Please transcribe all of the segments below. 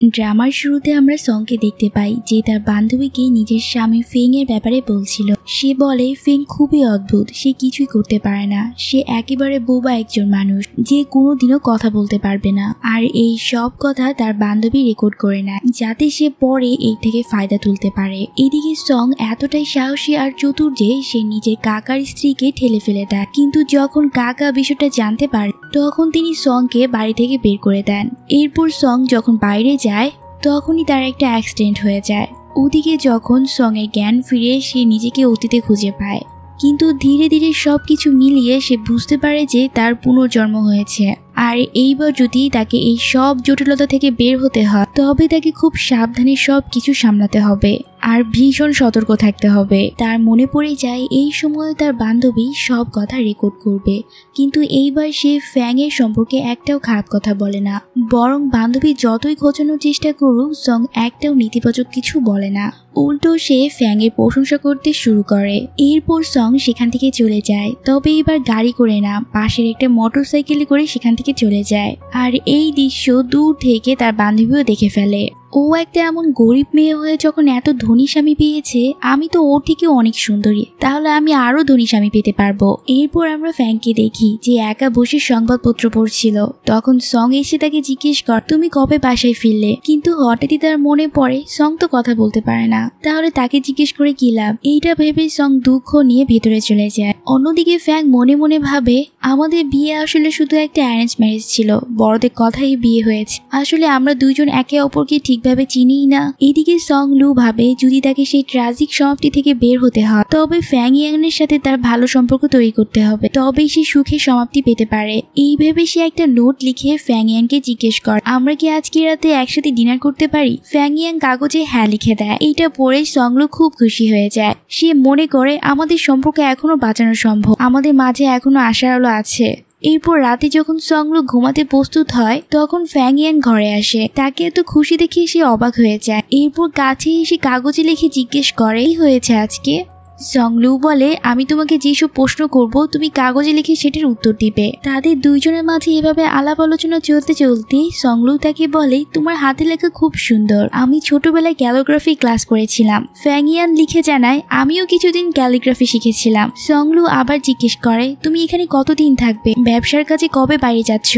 ড্রামার শুরুতে আমরা সংকে দেখতে পাই যে তার বান্ধবীকে নিজের স্বামী ফেং এর ব্যাপারে বলছিল। সে বলে ফেং খুবই অদ্ভুত, সে কিছুই করতে পারে না, সে একেবারে বোবা একজন মানুষ যে কোনোদিনও কথা বলতে পারবে না। আর এই সব কথা তার বান্ধবী রেকর্ড করে নেয় যাতে সে পরে এই থেকে ফায়দা তুলতে পারে। এদিকে সং এতটাই সাহসী আর চতুর যে সে নিজের কাকার স্ত্রীকে ঠেলে ফেলে দেয়, কিন্তু যখন কাকা বিষয়টা জানতে পারে তখন তিনি সংকে বাড়ি থেকে বের করে দেন। এরপর সং যখন বাইরে যায় তখনই তার একটা অ্যাক্সিডেন্ট হয়ে যায়। ওদিকে যখন সং এর জ্ঞান ফিরে সে নিজেকে অতীতে খুঁজে পায়, কিন্তু ধীরে ধীরে সবকিছু মিলিয়ে সে বুঝতে পারে যে তার পুনর্জন্ম হয়েছে। আর এইবার যদি তাকে এই সব জটিলতা থেকে বের হতে হয় তবে তাকে খুব সাবধানে সবকিছু সামলাতে হবে আর ভীষণ সতর্ক থাকতে হবে। তার মনে পড়ে যায় এই সময় তার বান্ধবী সব কথা রেকর্ড করবে, কিন্তু এইবার সে ফ্যাং এর সম্পর্কে একটাও খারাপ কথা বলে না, বরং বান্ধবী যতই খোঁচানোর চেষ্টা করুক সং একটাও নেতিবাচক কিছু বলে না, উল্টো সে ফ্যাং এর প্রশংসা করতে শুরু করে। এরপর সং সেখান থেকে চলে যায়, তবে এবার গাড়ি করে না, পাশের একটা মোটরসাইকেলে করে সেখান থেকে চলে যায়। আর এই দৃশ্য দূর থেকে তার বান্ধবীও দেখে ফেলে। ও একটা এমন গরিব মেয়ে হয়ে যখন এত ধনী স্বামী পেয়েছে, আমি তো ওর থেকে অনেক সুন্দরী, তাহলে আমি আরো ধনী স্বামী পেতে পারবো। এরপর আমরা ফ্যাংকে দেখি যে একা বসে সংবাদপত্র পড়ছিল। তখন সং এসে তাকে জিজ্ঞেস কর তুমি কবে বাসায় ফিরলে, কিন্তু হঠাৎই তার মনে পড়ে সং তো কথা বলতে পারে না, তাহলে তাকে জিজ্ঞেস করে কি লাভ। এইটা ভেবে সং দুঃখ নিয়ে ভেতরে চলে যায়। অন্যদিকে ফ্যাং মনে মনে ভাবে আমাদের বিয়ে আসলে শুধু একটা অ্যারেঞ্জ ম্যারেজ ছিল, বড়দের কথাই বিয়ে হয়েছে, আসলে আমরা দুইজন একে অপরকে ঠিকভাবে চিনিই না। এদিকে সং লু ভাবে যদি তাকে সেই ট্র্যাজিক সমাপ্তি থেকে বের হতে হয় তবে ফ্যাং ইয়াংয়ের সাথে তার ভালো সম্পর্ক তৈরি করতে হবে, তবেই সে সুখে সমাপ্তি পেতে পারে। এই ভেবে সে একটা নোট লিখে ফ্যাং ইয়াংকে জিজ্ঞেস করে আমরা কি আজকে রাতে একসাথে ডিনার করতে পারি। ফ্যাং ইয়াং কাগজে হ্যাঁ লিখে দেয়। এইটা পড়ে সং লু খুব খুশি হয়ে যায়। সে মনে করে আমাদের সম্পর্ক এখনো বাঁচানো সম্ভব, আমাদের মাঝে এখনো আশার আলো আছে। এরপর রাতে যখন সং লু ঘুমাতে প্রস্তুত হয় তখন ফ্যাং ইয়ান ঘরে আসে। তাকে এত খুশি দেখে সে অবাক হয়ে যায়। এরপর কাছে এসে কাগজে লিখে জিজ্ঞেস করে কি হয়েছে আজকে। সং লু বলে আমি তোমাকে যেসব প্রশ্ন করব তুমি কাগজে লিখে সেটার উত্তর দিবে। তাদের দুইজনের মাঝে এভাবে আলাপ আলোচনা চলতে চলতে সং লু তাকে বলে তোমার হাতে লেখা খুব সুন্দর, আমি ছোটবেলায় ক্যালিগ্রাফি ক্লাস করেছিলাম। ফ্যাং ইয়ান লিখে জানায় আমিও কিছুদিন ক্যালিগ্রাফি শিখেছিলাম। সং লু আবার জিজ্ঞেস করে তুমি এখানে কতদিন থাকবে, ব্যবসার কাজে কবে বাইরে যাচ্ছ।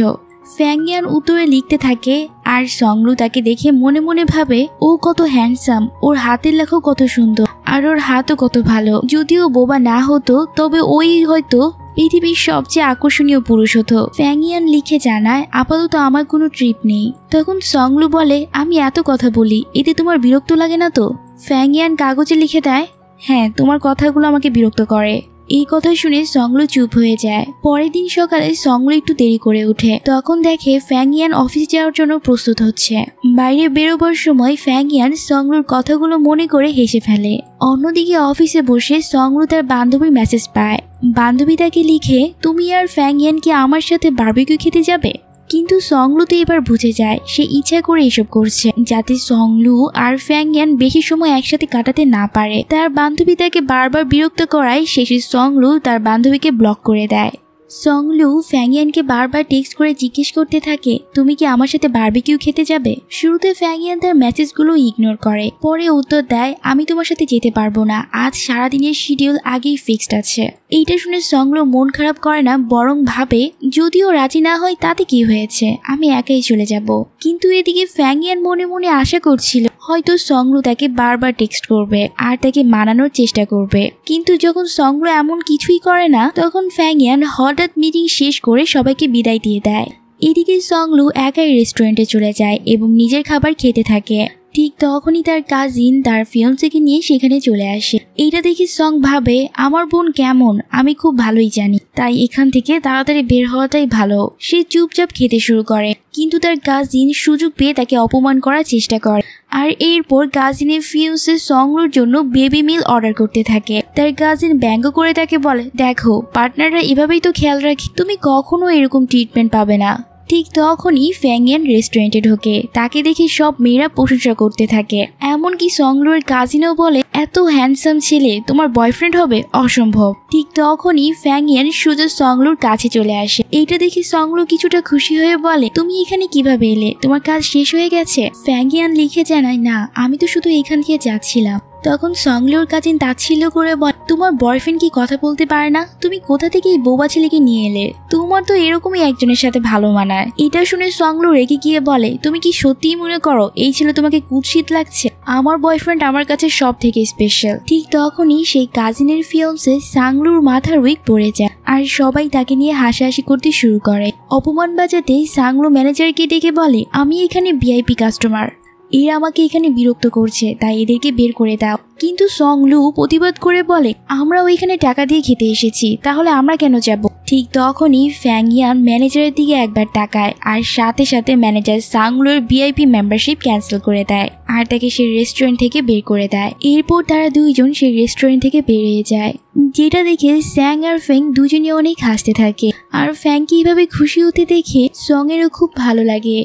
ফ্যাং ইয়ান উত্তরে লিখতে থাকে আর সং লু তাকে দেখে মনে মনে ভাবে ও কত হ্যান্ডসাম, ওর হাতের লেখাও কত সুন্দর আর ওর হাতও কত ভালো। যদিও বোবা না হতো তবে ওই হয়তো পৃথিবীর সবচেয়ে আকর্ষণীয় পুরুষ হতো। ফ্যাং ইয়ান লিখে জানায় আপাতত আমার কোনো ট্রিপ নেই। তখন সং লু বলে আমি এত কথা বলি, এতে তোমার বিরক্ত লাগে না তো। ফ্যাং ইয়ান কাগজে লিখে দেয় হ্যাঁ তোমার কথাগুলো আমাকে বিরক্ত করে। এই কথা শুনে সং লু চুপ হয়ে যায়। পরের দিন সকালে সং লু একটু দেরি করে ওঠে, তখন দেখে ফ্যাং ইয়ান অফিস যাওয়ার জন্য প্রস্তুত হচ্ছে। বাইরে বেরোবার সময় ফ্যাং ইয়ান সং লুর কথাগুলো মনে করে হেসে ফেলে। অন্যদিকে অফিসে বসে সং লু তার বান্ধবীর মেসেজ পায়। বান্ধবী তাকে লিখে তুমি আর ফ্যাং ইয়ান কি আমার সাথে বারবিকিউ খেতে যাবে। কিন্তু সং লু তো এবার বুঝে যায় সে ইচ্ছা করে এসব করছে যাতে সং লু আর ফ্যাং ইয়ান বেশি সময় একসাথে কাটাতে না পারে। তার বান্ধবী তাকে বারবার বিরক্ত করায় শেষে সং লু তার বান্ধবীকে ব্লক করে দেয়। সং লু ফ্যাং ইয়ানকে বারবার টেক্সট করে জিজ্ঞেস করতে থাকে তুমি কি আমার সাথে বারবিকিউ খেতে যাবে। শুরুতে ফ্যাং ইয়ান তার মেসেজগুলো ইগনোর করে, পরে উত্তর দেয় আমি তোমার সাথে যেতে পারবো না, আজ সারাদিনের শিডিউল আগেই ফিক্সড আছে। এইটা শুনে সং লু মন খারাপ করে না, বরং ভাবে যদিও রাজি না হয় তাতে কি হয়েছে, আমি একাই চলে যাব। কিন্তু এদিকে ফ্যাং ইয়ান মনে মনে আশা করছিল হয়তো সং লু তাকে বারবার টেক্সট করবে আর তাকে মানানোর চেষ্টা করবে। কিন্তু যখন সং লু এমন কিছুই করে না তখন ফ্যাং ইয়ান হঠাৎ মিটিং শেষ করে সবাইকে বিদায় দিয়ে দেয়। এদিকে সং লু একাই রেস্টুরেন্টে চলে যায় এবং নিজের খাবার খেতে থাকে। ঠিক তখনই তার কাজিন তার ফিয়ন্সেকে নিয়ে সেখানে চলে আসে। এইটা দেখে সং ভাবে আমার বোন কেমন আমি খুব ভালোই জানি, তাই এখান থেকে তাড়াতাড়ি বের হওয়াটাই ভালো। সে চুপচাপ খেতে শুরু করে, কিন্তু তার কাজিন সুযোগ পেয়ে তাকে অপমান করার চেষ্টা করে। আর এরপর কাজিনের ফিয়ন্সে সং লুর জন্য বেবি মিল অর্ডার করতে থাকে। তার কাজিন ব্যঙ্গ করে তাকে বলে দেখো পার্টনাররা এভাবেই তো খেয়াল রাখে, তুমি কখনো এরকম ট্রিটমেন্ট পাবে না। ঠিক তখনই ফ্যাংয়ান রেস্টুরেন্টে ঢোকে। তাকে দেখে সব মেয়েরা প্রশংসা করতে থাকে। এমনকি সংলুর কাজিনও বলে, এত হ্যান্ডসাম ছেলে তোমার বয়ফ্রেন্ড হবে, অসম্ভব। ঠিক তখনই ফ্যাংয়ান সোজা সংলুর কাছে চলে আসে। এইটা দেখে সংলু কিছুটা খুশি হয়ে বলে, তুমি এখানে কিভাবে এলে? তোমার কাজ শেষ হয়ে গেছে? ফ্যাংয়ান লিখে জানায়, না, আমি তো শুধু এখান থেকে যাচ্ছিলাম। তখন সংলুর কাজিন তাচ্ছিল্য করে বলে, তোমার বয়ফ্রেন্ড কি কথা বলতে পারে না? তুমি কোথা থেকে এই বোবা ছেলেকে নিয়ে এলে? তোমার তো এরকমই একজনের সাথে ভালো মানায়। এটা শুনে সংলু রেগে গিয়ে বলে, তুমি কি সত্যিই মনে করো এই ছেলে তোমাকে কুৎসিত লাগছে? আমার বয়ফ্রেন্ড আমার কাছে সব থেকে স্পেশাল। ঠিক তখনই সেই কাজিনের ফিয়ন্সে সংলুর মাথার উইক পড়ে যায় আর সবাই তাকে নিয়ে হাসাহাসি করতে শুরু করে। অপমান বাজাতে সংলু ম্যানেজারকে ডেকে বলে, আমি এখানে ভিআইপি কাস্টমার, এরা আমাকে এখানে বিরক্ত করছে, তাই এদেরকে বের করে দাও। কিন্তু সংলু প্রতিবাদ করে বলে, আমরাও এখানে টাকা দিয়ে খেতে এসেছি, তাহলে আমরা কেন যাব? ঠিক তখনই ফ্যাংয়ান ম্যানেজারের দিকে একবার তাকায় আর সাথে সাথে ম্যানেজার সংলুর ভিআইপি মেম্বারশিপ ক্যান্সেল করে দেয় আর তাকে সেই রেস্টুরেন্ট থেকে বের করে দেয়। এরপর তারা দুইজন সেই রেস্টুরেন্ট থেকে বেরিয়ে যায়, যেটা দেখে স্যাং আর ফেং দুজনে অনেক হাসতে থাকে। আর ফ্যাংকে এইভাবে খুশি হতে দেখে সঙেরও খুব ভালো লাগে।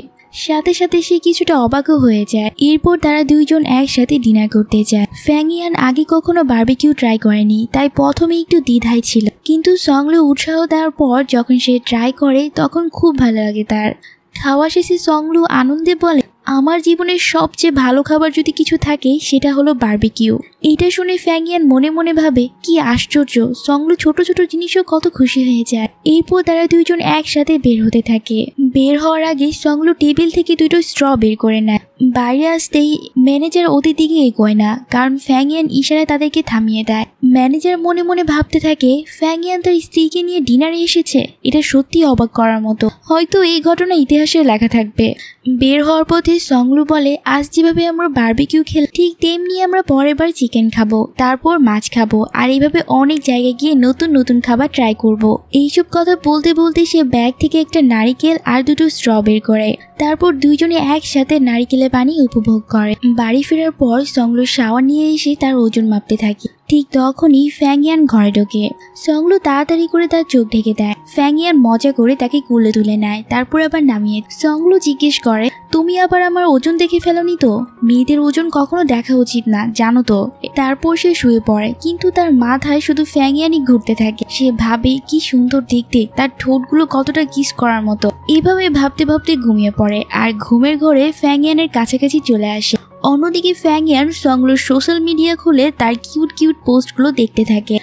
সাথে সাথে সে কিছুটা অবাকও হয়ে যায়। এরপর তারা দুইজন একসাথে ডিনার করতে যায়। ফ্যাংয়ান আগে কখনো বারবিকিউ ট্রাই করেনি, তাই প্রথমে একটু দ্বিধায় ছিল, কিন্তু সংলু উৎসাহ দেওয়ার পর যখন সে ট্রাই করে তখন খুব ভালো লাগে তার। খাওয়া শেষে সংলু আনন্দে বলে, আমার জীবনের সবচেয়ে ভালো খাবার যদি কিছু থাকে সেটা হলো বারবিকিউ। এইটা শুনে ফ্যাংয়ান মনে মনে ভাবে, কি আশ্চর্য, সংলু ছোট ছোট জিনিসও কত খুশি হয়ে যায়। এরপর তারা দুইজন একসাথে বের হতে থাকে। বের হওয়ার আগে সংলু টেবিল থেকে দুটো স্ট্র বের করে নেয়। বাইরে আসতেই ম্যানেজার ওদের দিকে এগোয় না, কারণ ফ্যাংয়ান ইশারায় তাদেরকে থামিয়ে দেয়। ম্যানেজার মনে মনে ভাবতে থাকে, ফ্যাংয়ান তার স্ত্রীকে নিয়ে ডিনারে এসেছে, এটা সত্যি অবাক করার মতো, হয়তো এই ঘটনা ইতিহাসে লেখা থাকবে। বের হওয়ার পথে সংলু বলে, আজ যেভাবে আমরা বারবিকিউ খেলাম ঠিক তেমনি আমরা পরের বার চিকেন খাবো, তারপর মাছ খাবো, আর এইভাবে অনেক জায়গায় গিয়ে নতুন নতুন খাবার ট্রাই করব। এইসব কথা বলতে বলতে সে ব্যাগ থেকে একটা নারিকেল আর দুটো স্ট্র বের করে। তারপর দুইজনে একসাথে নারিকেলের পানি উপভোগ করে। বাড়ি ফেরার পর সংলু শাওয়ার নিয়ে এসে তার ওজন মাপতে থাকে। ঠিক তখনই ফ্যাংয়ান ঘরে ঢোকে। সংলু তাড়াতাড়ি করে তার চোখ ঢেকে দেয়। ফ্যাংয়ান মজা করে তাকে কোলে তুলে নেয়, তারপর আবার নামিয়ে। সংলু জিজ্ঞেস করে, তুমি আবার আমার ওজন দেখে ফেলোনি তো? মেয়েদের ওজন কখনো দেখা উচিত না, জানো তো? তারপর সে শুয়ে পড়ে, কিন্তু তার মাথায় শুধু ফ্যাংয়ানই ঘুরতে থাকে। সে ভাবে, কি সুন্দর দেখতে, তার ঠোঁটগুলো কতটা কিস করার মতো। এভাবে ভাবতে ভাবতে ঘুমিয়ে পড়ে আর ঘুমের ঘরে ফ্যাংয়ানের কাছাকাছি চলে আসে। অন্যদিকে ফ্যাংয়ান সংলুর সোশ্যাল মিডিয়া খুলে তার কিউট কিউট পোস্টগুলো দেখতে থাকে,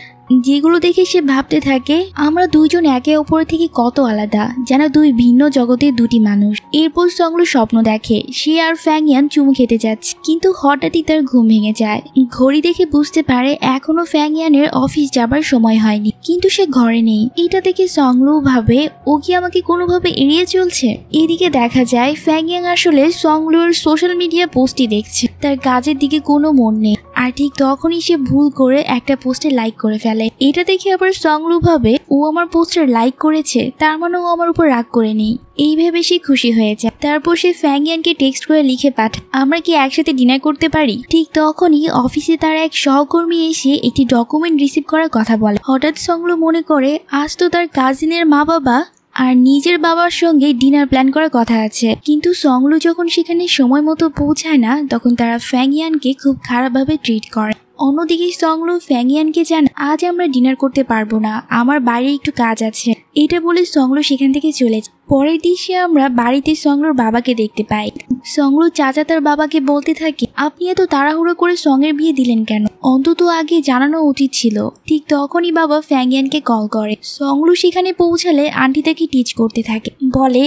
যেগুলো দেখে সে ভাবতে থাকে, আমরা দুইজন একে অপরের থেকে কত আলাদা, যেন দুই ভিন্ন জগতের দুটি মানুষ। এরপর সংলু স্বপ্ন দেখে সে আর ফ্যাংয়ান চুমু খেতে যাচ্ছে, কিন্তু হঠাৎই তার ঘুম ভেঙে যায়। ঘড়ি দেখে বুঝতে পারে এখনো ফ্যাংয়ানের অফিস যাবার সময় হয়নি, কিন্তু সে ঘরে নেই। এটা দেখে সংলু ভাবে, ও কি আমাকে কোনোভাবে এড়িয়ে চলছে। এদিকে দেখা যায় ফ্যাংয়ান আসলে সংলুর সোশ্যাল মিডিয়া পোস্টই দেখছে, তার কাজের দিকে কোনো মন নেই। আর ঠিক তখনই সে ভুল করে একটা পোস্টে লাইক করে ফেলে। এটা দেখে আবার সংলু ভাবে, ও আমার পোস্টার লাইক করেছে, তার মানে ও আমার উপর রাগ করে নেই। এই ভেবে সে খুশি হয়ে যায়। তারপর সে ফ্যাংয়ানকে টেক্সট করে লিখে পাঠায়, আমরা কি একসাথে ডিনার করতে পারি? ঠিক তখনই অফিসে তার এক সহকর্মী এসে একটি ডকুমেন্ট রিসিভ করার কথা বলে। হঠাৎ সংলু মনে করে, আজ তো তার কাজিনের মা বাবা আর নিজের বাবার সঙ্গে ডিনার প্ল্যান করার কথা আছে। কিন্তু সংলু যখন সেখানে সময় মতো পৌঁছায় না, তখন তারা ফ্যাংয়ানকে খুব খারাপভাবে ট্রিট করে। অন্যদিকে সংলু ফ্যাংয়ানকে জানায়, আজ আমরা ডিনার করতে পারবো না, আমার বাইরে একটু কাজ আছে। এটা বলে সংলু সেখান থেকে চলে যায়। পরের দৃশ্যে আমরা বাড়িতে সংলুর বাবাকে দেখতে পাই। সংলু চাচা তার বাবাকে বলতে থাকে, আপনি এত তাড়াহুড়ো করে সঙ্গের বিয়ে দিলেন কেন? অন্তত আগে জানানো উচিত ছিল। ঠিক তখনই বাবা ফ্যাংয়ানকে কল করে। সংলু সেখানে পৌঁছালে আন্টি তাকে টিচ করতে থাকে, বলে,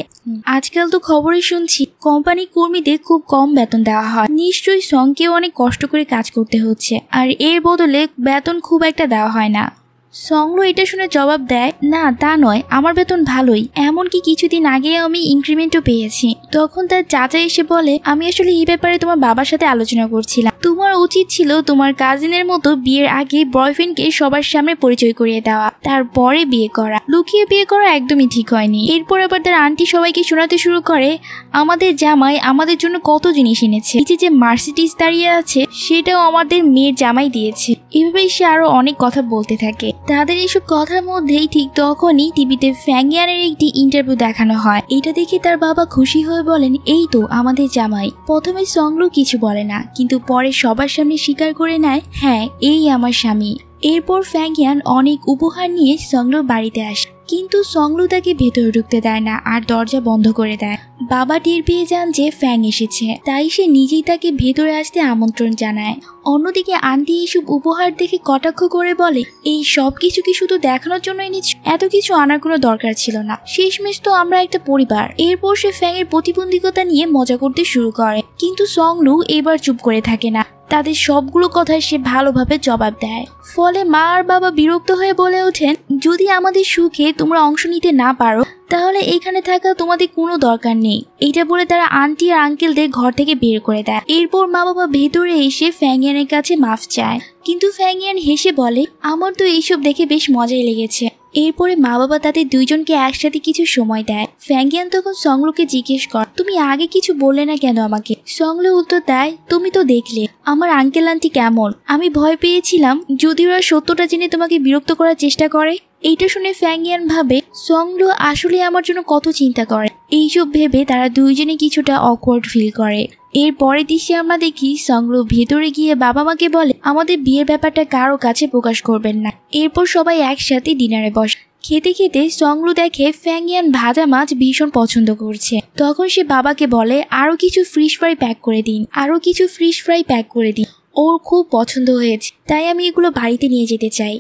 আজকাল তো খবরে শুনছি কোম্পানি কর্মীদের খুব কম বেতন দেওয়া হয়, নিশ্চয়ই সঙ্গকেও অনেক কষ্ট করে কাজ করতে হচ্ছে, আর এর বদলে বেতন খুব একটা দেওয়া হয় না। সংলু এটা শুনে জবাব দেয়, না তা নয়, আমার বেতন ভালোই, এমনকি কিছুদিন আগে আমি ইনক্রিমেন্টও পেয়েছি। তখন তার চাচা এসে বলে, আমি আসলে এই ব্যাপারে তোমার বাবার সাথে আলোচনা করছিলাম, তোমার উচিত ছিল তোমার কাজিনের মতো বিয়ের আগে বয়ফ্রেন্ডকে সবার সামনে পরিচয় করিয়ে দেওয়া, তারপরে বিয়ে করা। লুকিয়ে বিয়ে করা একদমই ঠিক হয়নি। এরপর আবার তার আন্টি সবাইকে শোনাতে শুরু করে আমাদের জামাই আমাদের জন্য কত জিনিস এনেছে, নিচে যে মার্সিডিজ দাঁড়িয়ে আছে সেটাও আমাদের মেয়ের জামাই দিয়েছে। এভাবেই সে আরো অনেক কথা বলতে থাকে। তাদের এইসব কথার মধ্যেই ঠিক তখনই টিভিতে ফ্যাংয়ানের একটি ইন্টারভিউ দেখানো হয়। এটা দেখে তার বাবা খুশি হয়ে বলেন এই তো আমাদের জামাই। প্রথমে সংলু কিছু বলে না, কিন্তু পরে সবার সামনে স্বীকার করে নেয় হ্যাঁ এই আমার স্বামী। এরপর ফ্যাংয়ান অনেক উপহার নিয়ে সংলুর বাড়িতে আসে, কিন্তু সংলু তাকে ভেতরে ঢুকতে দেয় না আর দরজা বন্ধ করে দেয়। বাবা টের পেয়ে যান যে ফ্যাং এসেছে, তাই সে নিজেই তাকে ভেতরে আসতে আমন্ত্রণ জানায়। অন্যদিকে আন্টি এইসব উপহার দেখে কটাক্ষ করে বলে এই সব কিছু কি শুধু দেখানোর জন্য এনেছো? এত কিছু আনার কোনো দরকার ছিল না, শেষমেশ তো আমরা একটা পরিবার। এরপর সে ফ্যাং এর প্রতিবন্ধকতা নিয়ে মজা করতে শুরু করে, কিন্তু সংলু এবার চুপ করে থাকে না। তাদের সবগুলো কথায় সে ভালোভাবে জবাব দেয়। ফলে মা আর বাবা বিরক্ত হয়ে বলে ওঠেন যদি আমাদের সুখে তোমরা অংশ নিতে না পারো তাহলে এখানে থাকা তোমাদের কোনো দরকার নেই। এটা বলে তারা আন্টি আর আঙ্কেলদের ঘর থেকে বের করে দেয়। এরপর মা বাবা ভেতরে এসে ফ্যাংয়ানের কাছে মাফ চায়, কিন্তু ফ্যাংয়ান হেসে বলে আমার তো এইসব দেখে বেশ মজাই লেগেছে। এরপরে মা বাবা তাদের দুইজনকে একসাথে কিছু সময় দেয়। ফ্যাংয়ান তখন সংলুকে জিজ্ঞেস কর তুমি আগে কিছু বললে না কেন আমাকে? সংলু উত্তর দেয় তুমি তো দেখলে আমার আঙ্কেল আন্টি কেমন, আমি ভয় পেয়েছিলাম যদি ওরা সত্যটা জেনে তোমাকে বিরক্ত করার চেষ্টা করে। এইটা শুনে ফ্যাংয়ান ভাবে সংলু আসলে আমার জন্য কত চিন্তা করে। এইসব ভেবে তারা দুইজনে কিছুটা অকওয়ার্ড ফিল করে। এর পরের দৃশ্যে আমরা দেখি সংলু ভেতরে গিয়ে বাবা মাকে বলে আমাদের বিয়ের ব্যাপারটা কারো কাছে প্রকাশ করবেন না। এরপর সবাই একসাথে ডিনারে বসে। খেতে খেতে সংলু দেখে ফ্যাংয়ান ভাজা মাছ ভীষণ পছন্দ করছে। তখন সে বাবাকে বলে আরো কিছু ফিশ ফ্রাই প্যাক করে দিন, ওর খুব পছন্দ হয়েছে তাই আমি এগুলো বাড়িতে নিয়ে যেতে চাই।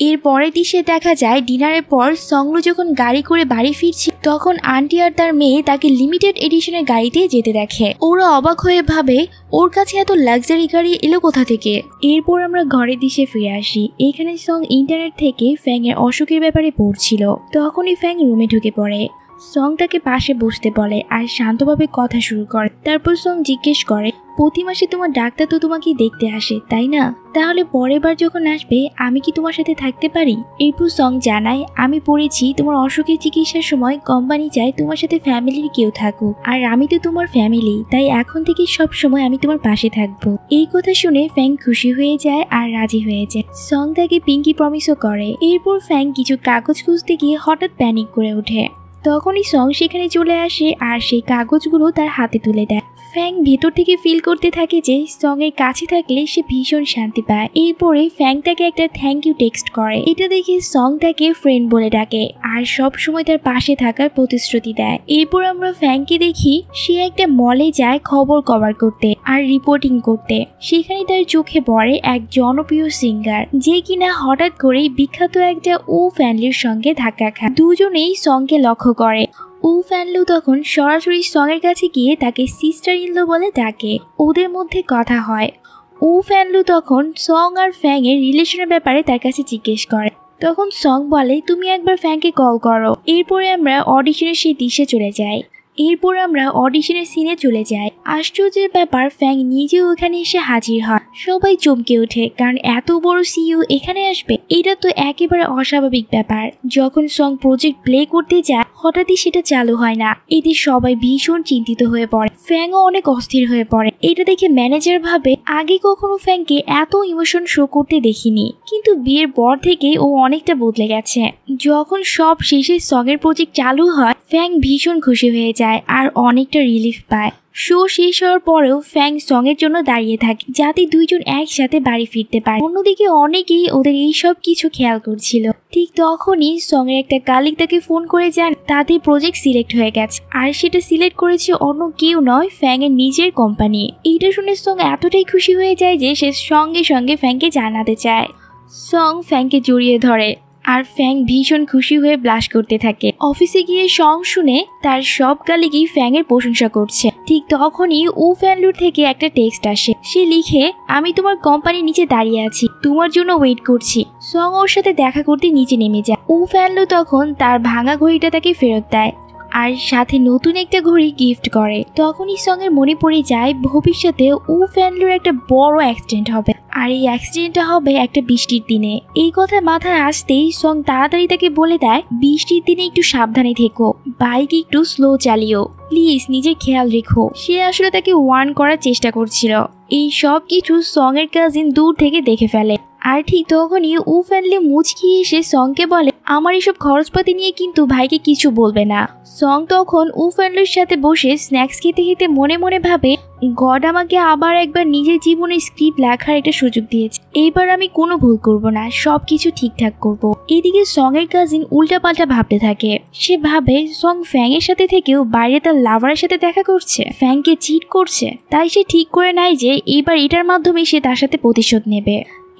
এর পরের দৃশ্যে দেখা যায় ডিনারের পর সংলু যখন গাড়ি করে বাড়ি ফিরছে তখন আন্টি আর তার মেয়ে তাকে লিমিটেড এডিশনের গাড়িতে যেতে দেখে। ওরা অবাক হয়ে ভাবে ওর কাছে এত লাক্সারি গাড়ি এলো কোথা থেকে। এরপর আমরা ঘরের দিশে ফিরে আসি। এখানে সং ইন্টারনেট থেকে ফ্যাং এর অসুখের ব্যাপারে পড়ছিল। তখনই ফ্যাং রুমে ঢুকে পড়ে। সং তাকে পাশে বসতে বলে আর শান্তভাবে কথা শুরু করে। তারপর সং জিজ্ঞেস করে প্রতি মাসে তোমার ডাক্তার তো তোমাকে দেখতে আসে তাই না? তাহলে পরের বার যখন আসবে আমি কি তোমার সাথে থাকতে পারি? এরপর সং জানায় আমি পড়েছি তোমার অসুখের চিকিৎসার সময় কোম্পানি চায় তোমার সাথে ফ্যামিলির কেউ থাকুক, আর আমি তো তোমার ফ্যামিলি, তাই এখন থেকে সব সময় আমি তোমার পাশে থাকবো। এই কথা শুনে ফ্যাং খুশি হয়ে যায় আর রাজি হয়ে যায়। সং তাকে পিঙ্কি প্রমিসও করে। এরপর ফ্যাং কিছু কাগজ খুঁজতে গিয়ে হঠাৎ প্যানিক করে ওঠে। তখনই সং সেখানে চলে আসে আর সেই কাগজগুলো তার হাতে তুলে দেয়। ফ্যাং ভেতর থেকে ফিল করতে থাকে যে সং এর কাছে থাকলে সে ভীষণ শান্তি পায়। এরপরে ফ্যাং তাকে একটা থ্যাংক ইউ টেক্সট করে। এটা দেখে সং তাকে ফ্রেন্ড বলে ডাকে আর সব সময় তার পাশে থাকার প্রতিশ্রুতি দেয়। এরপর আমরা ফ্যাংকে দেখি সে একটা মলে যায় খবর কভার করতে আর রিপোর্টিং করতে। সেখানে তার চোখে পড়ে এক জনপ্রিয় সিঙ্গার যে কিনা হঠাৎ করেই বিখ্যাত একটা ও ফ্যানলির সঙ্গে ধাক্কা খায়। দুজনেই সংকে লক্ষ্য করে। উ ফ্যানলু তখন সরাসরি সং এর কাছে গিয়ে তাকে সিস্টার ইনলো বলে ডাকে। ওদের মধ্যে কথা হয়। উ ফ্যানলু তখন সং আর ফ্যাং এর রিলেশনের ব্যাপারে তার কাছে জিজ্ঞেস করে। তখন সং বলে তুমি একবার ফ্যাংকে কল করো। এরপরে আমরা অডিশনের সেই দৃশ্যে চলে যাই। আশ্চর্যের ব্যাপার ফ্যাং নিজেও ওখানে এসে হাজির হয়। সবাই চমকে ওঠে কারণ এত বড় সিইও এখানে আসবে, এটা তো একেবারে অস্বাভাবিক ব্যাপার। যখন সং প্রজেক্ট প্লে করতে যায় হঠাৎই সেটা চালু হয় না। এতে সবাই ভীষণ চিন্তিত হয়ে পড়ে। ফ্যাংও অনেক অস্থির হয়ে পড়ে। এটা দেখে ম্যানেজার ভাবে আগে কখনো ফ্যাংকে এত ইমোশন শো করতে দেখিনি, কিন্তু বিয়ের পর থেকে ও অনেকটা বদলে গেছে। যখন সব শেষে সং এর প্রজেক্ট চালু হয় ফ্যাং ভীষণ খুশি হয়ে যায় আর অনেকটা রিলিফ পায়। শো শেষ হওয়ার পরেও ফ্যাং সং এর জন্য দাঁড়িয়ে থাকে যাতে দুইজন একসাথে বাড়ি ফিরতে পারে। অন্যদিকে অনেকেই ওদের এই সব কিছু খেয়াল করছিল। ঠিক তখনই সং এর একটা কালিগ তাকে ফোন করে জান তাদের প্রজেক্ট সিলেক্ট হয়ে গেছে, আর সেটা সিলেক্ট করেছে অন্য কেউ নয় ফ্যাং এর নিজের কোম্পানি। এইটা শুনে সং এতটাই খুশি হয়ে যায় যে সে সঙ্গে সঙ্গে ফ্যাংকে জানাতে চায়। সং ফ্যাংকে জড়িয়ে ধরে আর ফ্যাং ভীষণ খুশি হয়ে ব্লাশ করতে থাকে। অফিসে গিয়ে সং শুনে তার সব কালিগই ফ্যাং এর প্রশংসা করছে। ঠিক তখনই উ ফ্যানলুর থেকে একটা টেক্সট আসে। সে লিখে আমি তোমার কোম্পানির নিচে দাঁড়িয়ে আছি, তোমার জন্য ওয়েট করছি। সং ওর সাথে দেখা করতে নিচে নেমে যায়। উ ফ্যানলু তখন তার ভাঙা ঘড়িটা তাকে ফেরত দেয় আর সাথে নতুন একটা ঘড়ি গিফট করে। তখনই সং এর মনে পড়ে যায় ভবিষ্যতে উ ফ্যামিলির একটা বড় অ্যাক্সিডেন্ট হবে, আর এই অ্যাক্সিডেন্টটা হবে একটা বৃষ্টির দিনে। এই কথা মাথায় আসতেই সং তাড়াতাড়ি তাকে বলে দেয়, বৃষ্টির দিনে একটু সাবধানে থেকো, বাইক একটু স্লো চালিও, প্লিজ নিজের খেয়াল রেখো। সে আসলে তাকে ওয়ার্ন করার চেষ্টা করছিল। এই সব কিছু সং এর কাজিন দূর থেকে দেখে ফেলে। আর ঠিক তখনই উ ফ্যামিলি মুচকি এসে সংকে বলে, আমার এসব খরচপাতি নিয়ে কিন্তু ভাইকে কিছু বলবে না। সং তখন উ ফ্যামিলির সাথে বসে স্ন্যাক্স খেতে খেতে মনে মনে ভাবে, গড আমাকে আবার একবার নিজের জীবনের স্ক্রিপ্ট লেখার একটা সুযোগ দিয়েছে। এইবার আমি কোনো ভুল করব না, সবকিছু ঠিকঠাক করব। এদিকে সং এর কাজিন উল্টাপাল্টা ভাবতে থাকে। সে ভাবে সং ফ্যাং এর সাথে থেকেও বাইরে তার লাভারের সাথে দেখা করছে, ফ্যাংকে চিট করছে। তাই সে ঠিক করে নেয় যে এইবার এটার মাধ্যমে সে তার সাথে প্রতিশোধ নেবে।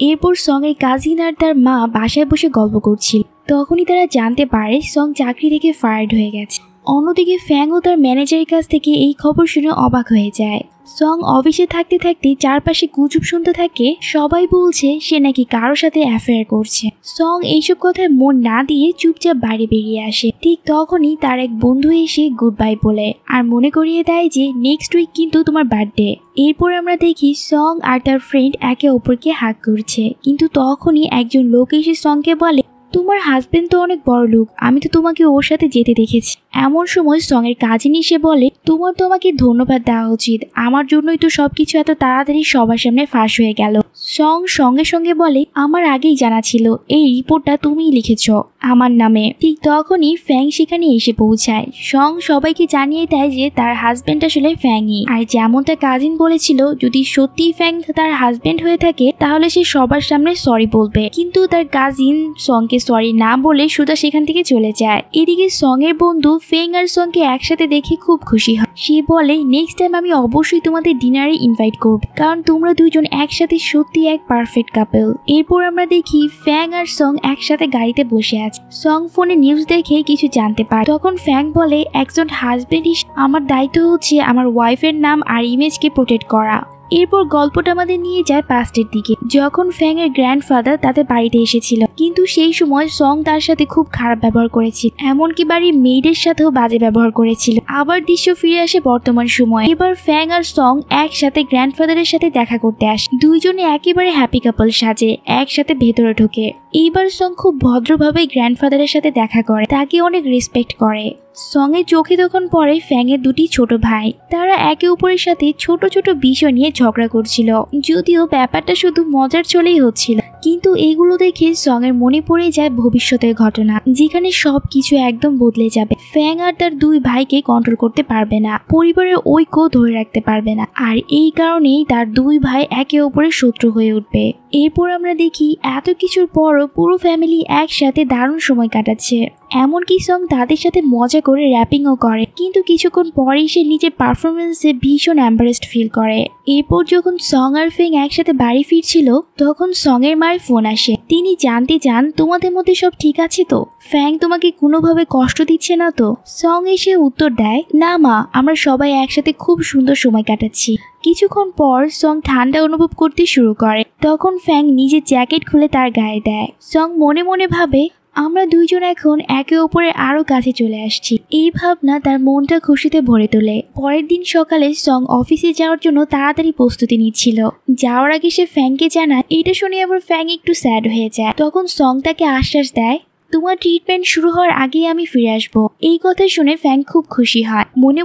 এরপর সং এর কাজিন আর তার মা বাসায় বসে গল্প করছিল। তখনই তারা জানতে পারে সং চাকরি থেকে ফায়ার্ড হয়ে গেছে। অন্যদিকে ফ্যাংও তার ম্যানেজারের কাছ থেকে এই খবর শুনে অবাক হয়ে যায়। সং অফিসে থাকতে থাকতে চারপাশে গুজব শুনতে থাকে, সবাই বলছে সে নাকি কারোর সাথে অ্যাফেয়ার করছে। সং এইসব কথায় মন না দিয়ে চুপচাপ বাইরে বেরিয়ে আসে। ঠিক তখনই তার এক বন্ধু এসে গুড বাই বলে আর মনে করিয়ে দেয় যে নেক্সট উইক কিন্তু তোমার বার্থডে। এরপর আমরা দেখি সং আর তার ফ্রেন্ড একে অপরকে হাগ করছে, কিন্তু তখনই একজন লোক এসে সংকে বলে, তোমার হাজবেন্ড তো অনেক বড় লোক, আমি তো তোমাকে ওর সাথে যেতে দেখেছি। এমন সময় সং এর কাজিন এসে বলে, তোমার তো আমাকে ধন্যবাদ দেওয়া উচিত, আমার জন্যই তো সবকিছু এত তাড়াতাড়ি সবার সামনে ফাঁস হয়ে গেল। সং সঙ্গে সঙ্গে বলে, আমার আগেই জানা ছিল এই রিপোর্টটা তুমিই লিখেছ আমার নামে। ঠিক তখনই ফ্যাং সেখানে এসে পৌঁছায়। সং সবাইকে জানিয়ে দেয় যে তার হাজবেন্ড আসলে ফ্যাংই, আর যেমনটা কাজিন বলেছিল যদি সত্যিই ফ্যাং তার হাজবেন্ড হয়ে থাকে তাহলে সে সবার সামনে সরি বলবে। কিন্তু তার কাজিন সংকে সরি না বলে সোজা সেখান থেকে চলে যায়। এদিকে সং এর বন্ধু ফেং আর সংকে একসাথে দেখে খুব খুশি হয়। সে বলে, নেক্সট টাইম আমি অবশ্যই তোমাদের ডিনারে ইনভাইট করব, কারণ তোমরা দুইজন একসাথে সত্যি এক পারফেক্ট কাপল। এরপর আমরা দেখি ফ্যাং আর সং একসাথে গাড়িতে বসে আছে। সং ফোনে নিউজ দেখে কিছু জানতে পারে। তখন ফ্যাং বলে, একজন হাজবেন্ড আমার দায়িত্ব হচ্ছে আমার ওয়াইফের নাম আর ইমেজকে প্রোটেক্ট করা। এরপর গল্পটা আমাদের নিয়ে যায় পাস্টের দিকে, যখন ফ্যাং এর গ্র্যান্ডফাদার তাদের বাড়িতে এসেছিল, কিন্তু সেই সময় সং তার সাথে খুব খারাপ ব্যবহার করেছিল, এমনকি বাড়ির মেয়েদের সাথেও বাজে ব্যবহার করেছিল। আবার দৃশ্য ফিরে আসে বর্তমান সময়। এবার ফ্যাং আর সং একসাথে গ্র্যান্ডফাদারের সাথে দেখা করতে আসে। দুইজনে একেবারে হ্যাপি কাপল সাজে একসাথে ভেতরে ঢোকে। এইবার সং খুব ভদ্রভাবে গ্র্যান্ডফাদারের সাথে দেখা করে, তাকে অনেক রেসপেক্ট করে। সং এর চোখে তখন পড়ে ফ্যাং এর দুটি ছোট ভাই। তারা একে অপরের সাথে ছোট ছোট বিষয় নিয়ে ঝগড়া করছিল, যদিও ব্যাপারটা শুধু মজার চলেই হচ্ছিল। কিন্তু এগুলো দেখে সং এর মনে পড়ে যায় ভবিষ্যতের ঘটনা, যেখানে সবকিছু একদম বদলে যাবে। ফ্যাং আর তার দুই ভাইকে কন্ট্রোল করতে পারবে না, পরিবারের ঐক্য ধরে রাখতে পারবে না, আর এই কারণেই তার দুই ভাই একে অপরের শত্রু হয়ে উঠবে। এরপর আমরা দেখি এত কিছুর পরও পুরো ফ্যামিলি একসাথে দারুণ সময় কাটাচ্ছে। এমনকি সং তাদের সাথে মজা করে র্যাপিংও করে, কিন্তু কিছুক্ষণ পরেই সে নিজের পারফরমেন্সে ভীষণ এম্বারেসড ফিল করে। এরপর যখন সং আর ফেং একসাথে বাড়ি ফিরছিল, তখন সং এর মায়ের ফোন আসে। তিনি জানতে চান তোমাদের মধ্যে সব ঠিক আছে তো, ফ্যাং তোমাকে কোনোভাবে কষ্ট দিচ্ছে না তো। সং এসে উত্তর দেয়, না মা, আমরা সবাই একসাথে খুব সুন্দর সময় কাটাচ্ছি। কিছুক্ষণ পর সং ঠান্ডা অনুভব করতে শুরু করে। তখন ফ্যাং নিজের জ্যাকেট খুলে তার গায়ে দেয়। সং মনে মনে ভাবে, আমরা দুইজন এখন একে অপরের আরো কাছে চলে আসছি। এই ভাবনা তার মনটা খুশিতে ভরে তোলে। পরের দিন সকালে সং অফিসে যাওয়ার জন্য তাড়াতাড়ি প্রস্তুতি নিচ্ছিল। যাওয়ার আগে সে ফ্যাংকে জানায়। এটা শুনে আবার ফ্যাং একটু স্যাড হয়ে যায়। তখন সং তাকে আশ্বাস দেয়, তোমার ট্রিটমেন্ট শুরু হওয়ার আগেই আমি ফিরে আসবো। এই কথা শুনে ফ্যাং খুব খুশি হয়। মনে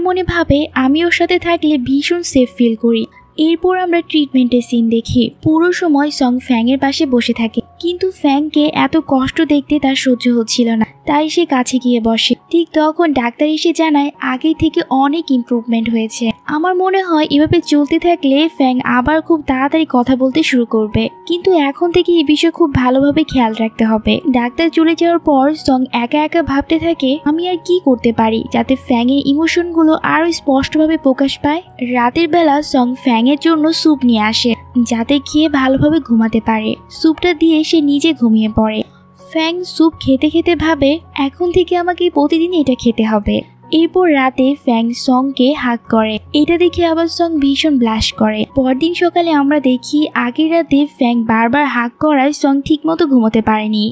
মনে ভাবে আমি ওর সাথে থাকলে ভীষণ সেফ ফিল করি। এরপর আমরা ট্রিটমেন্টের সিন দেখি। পুরো সময় সং ফ্যাং এর পাশে বসে থাকে, কিন্তু ফ্যাংকে এত কষ্ট দেখতে তার সহ্য হচ্ছিল না, তাই সে কাছে গিয়ে বসে। ঠিক তখন ডাক্তার এসে জানায় আগের থেকে অনেক ইমপ্রুভমেন্ট হয়েছে। আমার মনে হয় এভাবে চলতে থাকলে ফ্যাং আবার খুব তাড়াতাড়ি কথা বলতে শুরু করবে, কিন্তু এখন থেকে এই বিষয়ে খুব ভালোভাবে খেয়াল রাখতে হবে। ডাক্তার চলে যাওয়ার পর সং একা একা ভাবতে থাকে, আমি আর কি করতে পারি যাতে ফ্যাং এর ইমোশনগুলো আরো স্পষ্টভাবে প্রকাশ পায়। রাতের বেলা সং ফ্যাং এর জন্য স্যুপ নিয়ে আসে, যাতে খেয়ে ভালোভাবে ঘুমাতে পারে। স্যুপটা দিয়ে সে নিজে ঘুমিয়ে পড়ে। ফ্যাং স্যুপ খেতে খেতে ভাবে, এখন থেকে আমাকে প্রতিদিন এটা খেতে হবে। এরপর রাতে ফ্যাং সংকে হাগ করে। এটা দেখে আবার সং ভীষণ ব্লাশ করে। পরদিন সকালে আমরা দেখি আগের রাতে ফ্যাং বারবার হাগ করায় সং ঠিক মতো ঘুমোতে পারেনি।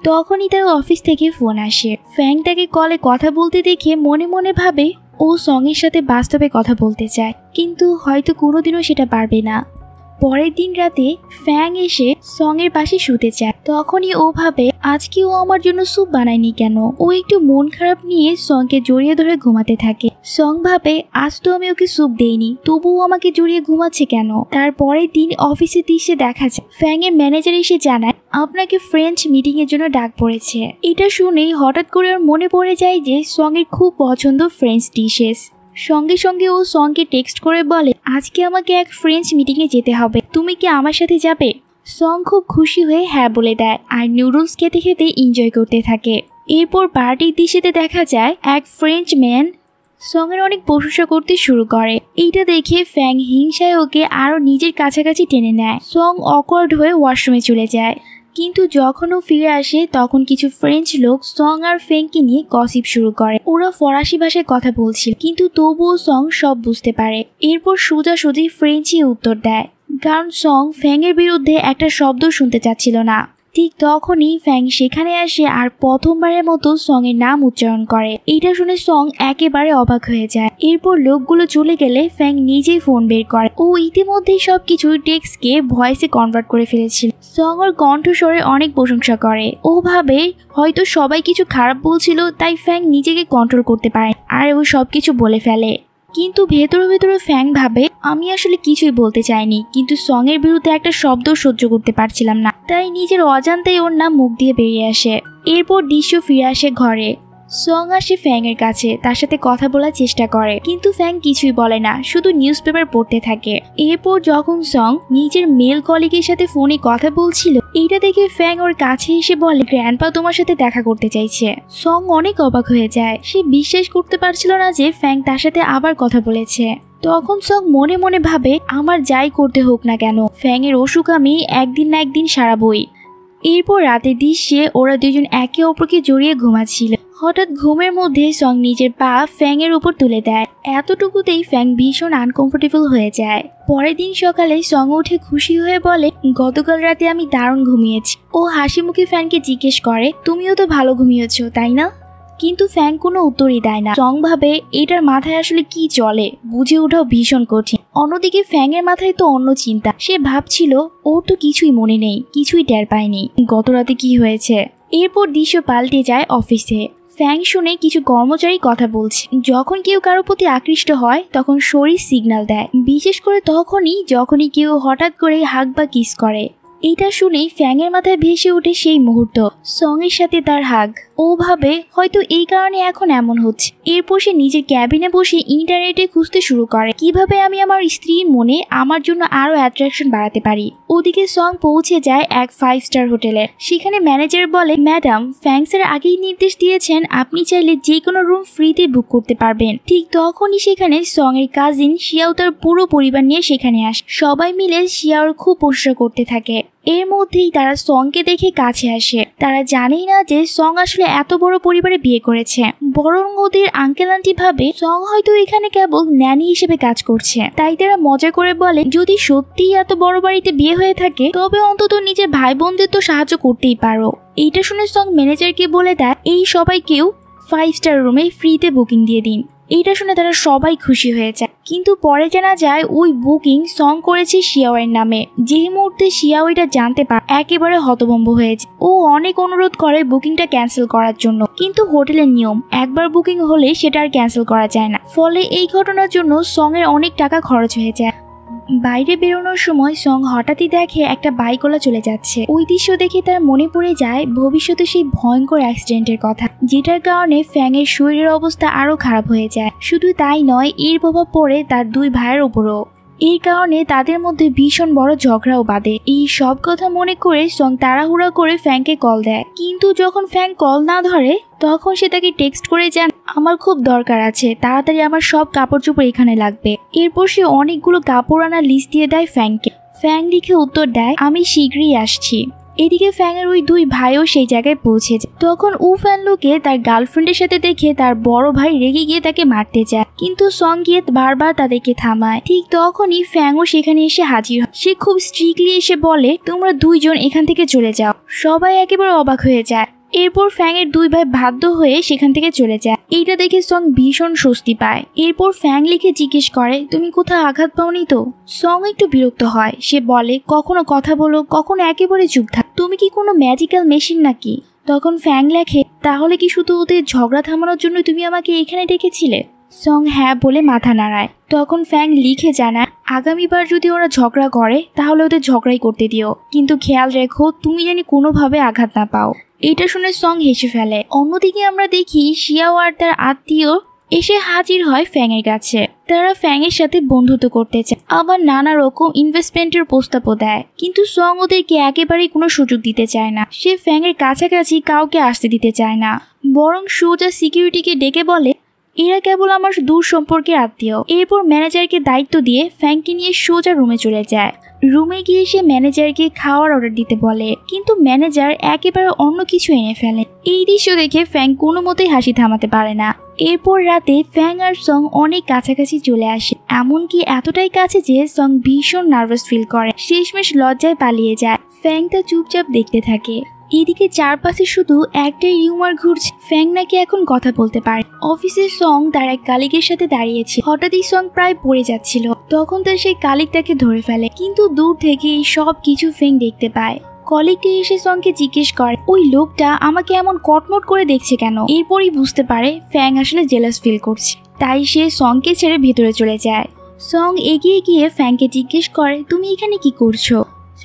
তখনই তার অফিস থেকে ফোন আসে। ফ্যাং তাকে কলে কথা বলতে দেখে মনে মনে ভাবে ও সং এর সাথে বাস্তবে কথা বলতে চায়, কিন্তু হয়তো কোনোদিনও সেটা পারবে না। পরের দিন রাতে ফ্যাং এসে সং এর পাশে শুতে চায়। তখনই ও ভাবে আজকে ও আমার জন্য স্যুপ বানায়নি কেন। ও একটু মন খারাপ নিয়ে সংকে জড়িয়ে ধরে ঘুমাতে থাকে। সং ভাবে আজ তো আমি ওকে স্যুপ দেইনি, তবুও আমাকে জড়িয়ে ঘুমাচ্ছে কেন। তারপরের দিন অফিসে দৃশ্যে দেখা যায় ফ্যাং এর ম্যানেজার এসে জানায় আপনাকে ফ্রেঞ্চ মিটিং এর জন্য ডাক পড়েছে। এটা শুনেই হঠাৎ করে ওর মনে পড়ে যায় যে সং এর খুব পছন্দ ফ্রেঞ্চ ডিশেস। সঙ্গে সঙ্গে ও সংকে টেক্সট করে বলে আজকে আমাকে এক ফ্রেঞ্চ মিটিংয়ে যেতে হবে, তুমি কি আমার সাথে যাবে? সং খুব খুশি হয়ে হ্যাঁ বলে দেয় আর নুডলস খেতে খেতে এনজয় করতে থাকে। এরপর পার্টির দৃশ্যে দেখা যায় এক ফ্রেঞ্চ ম্যান সং এর অনেক প্রশংসা করতে শুরু করে। এইটা দেখে ফ্যাং হিংসায় ওকে আরো নিজের কাছাকাছি টেনে নেয়। সং অকওয়ার্ড হয়ে ওয়াশরুমে চলে যায়, কিন্তু যখন ও ফিরে আসে তখন কিছু ফ্রেঞ্চ লোক সং আর ফ্যাংকে নিয়ে গসিপ শুরু করে। ওরা ফরাসি ভাষায় কথা বলছিল, কিন্তু তবুও সং সব বুঝতে পারে। এরপর সোজাসুজি ফ্রেঞ্চে উত্তর দেয়, কারণ সং ফ্যাং এর বিরুদ্ধে একটা শব্দ শুনতে চাচ্ছিল না। ঠিক তখনই ফ্যাং সেখানে আসে আর প্রথমবারের মতো সং এর নাম উচ্চারণ করে। এটা শুনে সং একেবারে অবাক হয়ে যায়। এরপর লোকগুলো চলে গেলে ফ্যাং নিজেই ফোন বের করে। ও ইতিমধ্যেই সবকিছু টেক্সটকে ভয়েসে কনভার্ট করে ফেলেছিল। সং ওর কণ্ঠস্বরে অনেক প্রশংসা করে। ও ভাবে হয়তো সবাই কিছু খারাপ বলছিল, তাই ফ্যাং নিজেকে কন্ট্রোল করতে পারে আর ও সবকিছু বলে ফেলে। কিন্তু ভেতরে ভেতরে ফ্যাং ভাবে আমি আসলে কিছুই বলতে চাইনি, কিন্তু সং এর বিরুদ্ধে একটা শব্দ সহ্য করতে পারছিলাম না, তাই নিজের অজান্তেই ওর নাম মুখ দিয়ে বেরিয়ে আসে। এরপর দৃশ্য ফিরে আসে ঘরে। সং আসে ফ্যাং এর কাছে, তার সাথে কথা বলার চেষ্টা করে, কিন্তু ফ্যাং কিছুই বলে না, শুধু নিউজ পেপার পড়তে থাকে। এরপর যখন সং নিজের মেল কলিগের সাথে ফোনে কথা বলছিল, এইটা দেখে ফ্যাং ওর কাছে এসে বলে গ্র্যান্ডপা তোমার সাথে দেখা করতে চাইছে। সং অনেক অবাক হয়ে যায়, সে বিশ্বাস করতে পারছিল না যে ফ্যাং তার সাথে আবার কথা বলেছে। তখন সং মনে মনে ভাবে আমার যাই করতে হোক না কেন ফ্যাং এর অসুখ আমি একদিন না একদিন সারাবই। এরপর রাতের দৃশ্যে ওরা দুজন একে অপরকে জড়িয়ে ঘুমাচ্ছিল। হঠাৎ ঘুমের মধ্যে সং নিজের পা ফ্যাং এর উপর তুলে দেয়। এতটুকুতেই ফ্যাং ভীষণ আনকমফোর্টেবল হয়ে যায়। পরের দিন সকালে সং উঠে খুশি হয়ে বলে গতকাল রাতে আমি দারুণ ঘুমিয়েছি। ও হাসি মুখে ফ্যাংকে জিজ্ঞেস করে তুমিও তো ভালো ঘুমিয়েছো তাই না? কিন্তু ফ্যাং কোনো উত্তরই দেয় না। সং ভাবে এটার মাথায় আসলে কি চলে, বুঝে ওঠাও ভীষণ কঠিন। অন্যদিকে ফ্যাং এর মাথায় তো অন্য চিন্তা। সে ভাবছিল ওর তো কিছুই মনে নেই, কিছুই টের পায়নি গত রাতে কি হয়েছে। এরপর দৃশ্য পাল্টে যায় অফিসে। ফ্যাং শুনে কিছু কর্মচারী কথা বলছে। যখন কেউ কারো প্রতি আকৃষ্ট হয় তখন শরীর সিগন্যাল দেয়, বিশেষ করে যখনই কেউ হঠাৎ করে হাগ বা কিস করে। এটা শুনেই ফ্যাং এর মাথায় ভেসে ওঠে সেই মুহূর্ত, সং এর সাথে তার হাগ। ও ভাবে হয়তো এই কারণে এখন এমন হচ্ছে। এরপর সে নিজের ক্যাবিনে বসে ইন্টারনেটে খুঁজতে শুরু করে কিভাবে আমি আমার স্ত্রীর মনে আমার জন্য আরো অ্যাট্রাকশন বাড়াতে পারি। ওদিকে সং পৌঁছে যায় এক 5 স্টার হোটেলে। সেখানে ম্যানেজার বলে ম্যাডাম ফ্যাং স্যার আগেই নির্দেশ দিয়েছেন আপনি চাইলে যে কোনো রুম ফ্রিতে বুক করতে পারবেন। ঠিক তখনই সেখানে সং এর কাজিন শিয়াও তার পুরো পরিবার নিয়ে সেখানে আসে। সবাই মিলে শিয়াওর খুব প্রশংসা করতে থাকে। এর মধ্যেই তারা সংকে দেখে কাছে আসে। তারা জানেই না যে সং আসলে এত বড় পরিবারে বিয়ে করেছে, বরং ওদের আঙ্কেল আন্টি ভাবে সং হয়তো এখানে কেবল ন্যানি হিসেবে কাজ করছে। তাই তারা মজা করে বলে যদি সত্যিই এত বড় বাড়িতে বিয়ে হয়ে থাকে তবে অন্তত নিজের ভাই বোনদের তো সাহায্য করতেই পারো। এইটা শুনে সং ম্যানেজারকে বলে দেয় এই সবাইকেও 5 স্টার রুমে ফ্রিতে বুকিং দিয়ে দিন। এইটা শুনে তারা সবাই খুশি হয়ে যায়, কিন্তু পরে জানা যায় ওই বুকিং সং করেছে শিয়াওয়ের নামে। যে মুহূর্তে শিয়াও এটা জানতে পারে একেবারে হতভম্ব হয়েছে। ও অনেক অনুরোধ করে বুকিংটা ক্যান্সেল করার জন্য, কিন্তু হোটেলের নিয়ম একবার বুকিং হলে সেটা আর ক্যান্সেল করা যায় না। ফলে এই ঘটনার জন্য সং এর অনেক টাকা খরচ হয়ে যায়। বাইরে বেরোনোর সময় সং হঠাৎই দেখে একটা বাইকওয়ালা চলে যাচ্ছে। ওই দৃশ্য দেখে তার মনে পড়ে যায় ভবিষ্যতে সেই ভয়ঙ্কর অ্যাক্সিডেন্টের কথা, যেটার কারণে ফ্যাং এর শরীরের অবস্থা আরো খারাপ হয়ে যায়। শুধু তাই নয়, এর প্রভাব পড়ে তার 2 ভাইয়ের উপরও। এই কারণে তাদের মধ্যে ভীষণ বড় ঝগড়াও বাঁধে। এই সব কথা মনে করে সং তাড়াহুড়া করে ফ্যাংকে কল দেয়, কিন্তু যখন ফ্যাং কল না ধরে তখন সে তাকে টেক্সট করে জানায় আমার খুব দরকার আছে, তাড়াতাড়ি আমার সব কাপড় চোপড় এখানে লাগবে। এরপর সে অনেকগুলো কাপড় আনার লিস্ট দিয়ে দেয় ফ্যাংকে। ফ্যাং লিখে উত্তর দেয় আমি শীঘ্রই আসছি। এদিকে ফ্যাং এর ওই দুই ভাইও সেই জায়গায় পৌঁছে যায়। তখন উ ফ্যানলুকে তার গার্লফ্রেন্ডের সাথে দেখে তার বড় ভাই রেগে গিয়ে তাকে মারতে যায়, কিন্তু সং গিয়ে বারবার তাদেরকে থামায়। ঠিক তখনই ফ্যাংও সেখানে এসে হাজির হয়। সে খুব স্ট্রিক্টলি এসে বলে, তোমরা দুইজন এখান থেকে চলে যাও। সবাই একেবারে অবাক হয়ে যায়। এরপর ফ্যাং এর দুই ভাই বাধ্য হয়ে সেখান থেকে চলে যায়। এইটা দেখে সং ভীষণ স্বস্তি পায়। এরপর ফ্যাং লিকে জিজ্ঞেস করে, তুমি কোথাও আঘাত পাওনি তো? সং একটু বিরক্ত হয়। সে বলে, কখনো কথা বলো, কখনো একেবারে চুপ থাক, তুমি কি কোনো ম্যাজিক্যাল মেশিন নাকি? তখন ফ্যাং লেখে, তাহলে কি শুধু ওদের ঝগড়া থামানোর জন্য তুমি আমাকে এখানে ডেকেছিলে? সং হ্যাঁ বলে মাথা নাড়ায়। তখন ফ্যাং লিখে জানায়, আগামীবার যদি ওরা ঝগড়া করে তাহলে ওদের ঝগড়াই করতে দিও, কিন্তু খেয়াল রেখো তুমি জানি কোনোভাবে আঘাত না পাও। এটা শুনে সং হেসে ফেলে। অন্যদিকে আমরা দেখি শিয়াও আর তার আত্মীয় এসে হাজির হয় ফ্যাং এর কাছে। তারা ফ্যাং এর সাথে বন্ধুত্ব করতে চায়, আবার নানা রকম ইনভেস্টমেন্টের প্রস্তাবও দেয়, কিন্তু সং ওদেরকে একেবারেই কোনো সুযোগ দিতে চায় না। সে ফ্যাং এর কাছাকাছি কাউকে আসতে দিতে চায় না, বরং সোজা সিকিউরিটিকে ডেকে বলে, এরা কেবল আমার দূর সম্পর্কের আত্মীয়। এরপর ম্যানেজারকে দায়িত্ব দিয়ে ফ্যাংকে নিয়ে সোজা রুমে চলে যায়। রুমে গিয়ে সে ম্যানেজারকে খাওয়ার অর্ডার দিতে বলে, কিন্তু ম্যানেজার একেবারে অন্য কিছু এনে ফেলে। এই দৃশ্য দেখে ফ্যাং কোনো মতেই হাসি থামাতে পারে না। এরপর রাতে ফ্যাং আর সং অনেক কাছাকাছি চলে আসে, এমনকি এতটাই কাছে যে সং ভীষণ নার্ভাস ফিল করে। শেষমেশ লজ্জায় পালিয়ে যায়। ফ্যাং তা চুপচাপ দেখতে থাকে। এদিকে চারপাশে শুধু একটাই রিউমার ঘুরছে, ফ্যাং নাকি এখন কথা বলতে পারে। অফিসে সং তার এক কালিগের সাথে দাঁড়িয়েছে। হঠাৎই সং প্রায় পড়ে যাচ্ছিল। তখন তার সেই কালিগ তাকে ধরে ফেলে, কিন্তু দূর থেকে এই সব কিছু ফ্যাং দেখতে পায়। কলিগটি এসে সংকে জিজ্ঞেস করে, ওই লোকটা আমাকে এমন কটমট করে দেখছে কেন? এরপরই বুঝতে পারে ফ্যাং আসলে জেলাস ফিল করছে, তাই সে সংকে ছেড়ে ভেতরে চলে যায়। সং এগিয়ে গিয়ে ফ্যাংকে জিজ্ঞেস করে, তুমি এখানে কি করছো?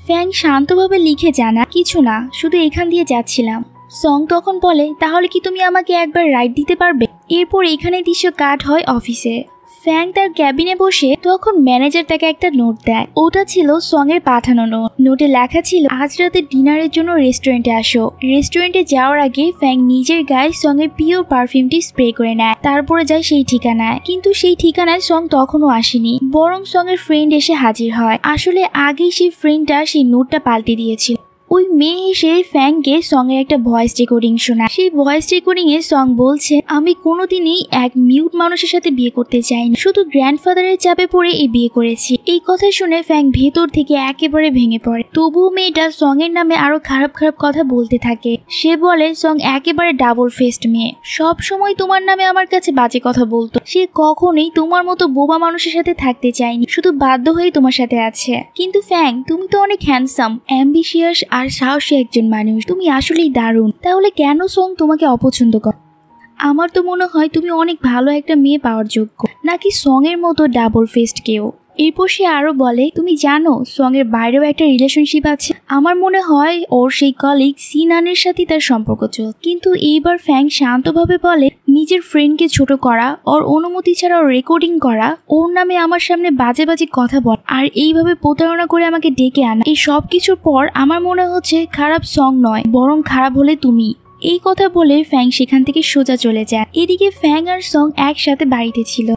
ফ্যাং শান্তভাবে লিখে জানা, কিছু না, শুধু এখান দিয়ে যাচ্ছিলাম। সং তখন বলে, তাহলে কি তুমি আমাকে একবার রাইড দিতে পারবে? এরপর এখানে দৃশ্য কাট হয় অফিসে। ফ্যাং তার ক্যাবিনে বসে, তখন ম্যানেজার তাকে একটা নোট দেয়। ওটা ছিল সং এর পাঠানো নোট। নোটে লেখা ছিল, আজ রাতে ডিনারের জন্য রেস্টুরেন্টে আসো। রেস্টুরেন্টে যাওয়ার আগে ফ্যাং নিজের গায়ে সং এর প্রিয় পারফিউমটি স্প্রে করে নেয়, তারপরে যায় সেই ঠিকানায়। কিন্তু সেই ঠিকানায় সং তখনও আসেনি, বরং সং এর ফ্রেন্ড এসে হাজির হয়। আসলে আগেই সেই ফ্রেন্ডটা সেই নোটটা পাল্টে দিয়েছিল। ওই মেয়ে এসে ফ্যাংকে সং এর একটা ভয়েস রেকর্ডিং শোনায়। সেই ভয়েস রেকর্ডিং এ সং বলছে, আমি কোনোদিনই এক মিউট মানুষের সাথে বিয়ে করতে চাইনি, শুধু গ্র্যান্ডফাদারের চাপে পড়ে এই বিয়ে করেছি। এই কথা শুনে ফ্যাং ভেতর থেকে একেবারে ভেঙে পড়ে। তবুও মেয়েটা সং এর নামে আরো খারাপ খারাপ কথা বলতে থাকে। সে বলে, সং একেবারে ডাবল ফেস্ট মেয়ে, সব সময় তোমার নামে আমার কাছে বাজে কথা বলতো। সে কখনোই তোমার মতো বোবা মানুষের সাথে থাকতে চায়নি, শুধু বাধ্য হয়ে তোমার সাথে আছে। কিন্তু ফ্যাং, তুমি তো অনেক হ্যান্ডসাম, অ্যাম্বিশিয়াস আর সাহসী একজন মানুষ, তুমি আসলেই দারুণ। তাহলে কেন সং তোমাকে অপছন্দ করে? আমার তো মনে হয় তুমি অনেক ভালো একটা মেয়ে পাওয়ার যোগ্য, নাকি সং এর মতো ডাবল ফেস্ট কেউ। এরপর সে আরো বলে, তুমি জানো সং এর বাইরেও একটা রিলেশনশিপ আছে। আমার মনে হয় ওর সেই কলিগ সিনানের সাথে তার সম্পর্ক চল। কিন্তু এইবার ফ্যাং শান্তভাবে বলে, নিজের ফ্রেন্ডকে ছোট করা, ওর অনুমতি ছাড়া রেকর্ডিং করা, ওর নামে আমার সামনে বাজে বাজে কথা বল, আর এইভাবে প্রতারণা করে আমাকে ডেকে আনা, এই সব কিছুর পর আমার মনে হচ্ছে খারাপ সং নয়, বরং খারাপ হলে তুমি। এই কথা বলে ফ্যাং সেখান থেকে সোজা চলে যায়। এদিকে ফ্যাং আর সং একসাথে বাড়িতে ছিল।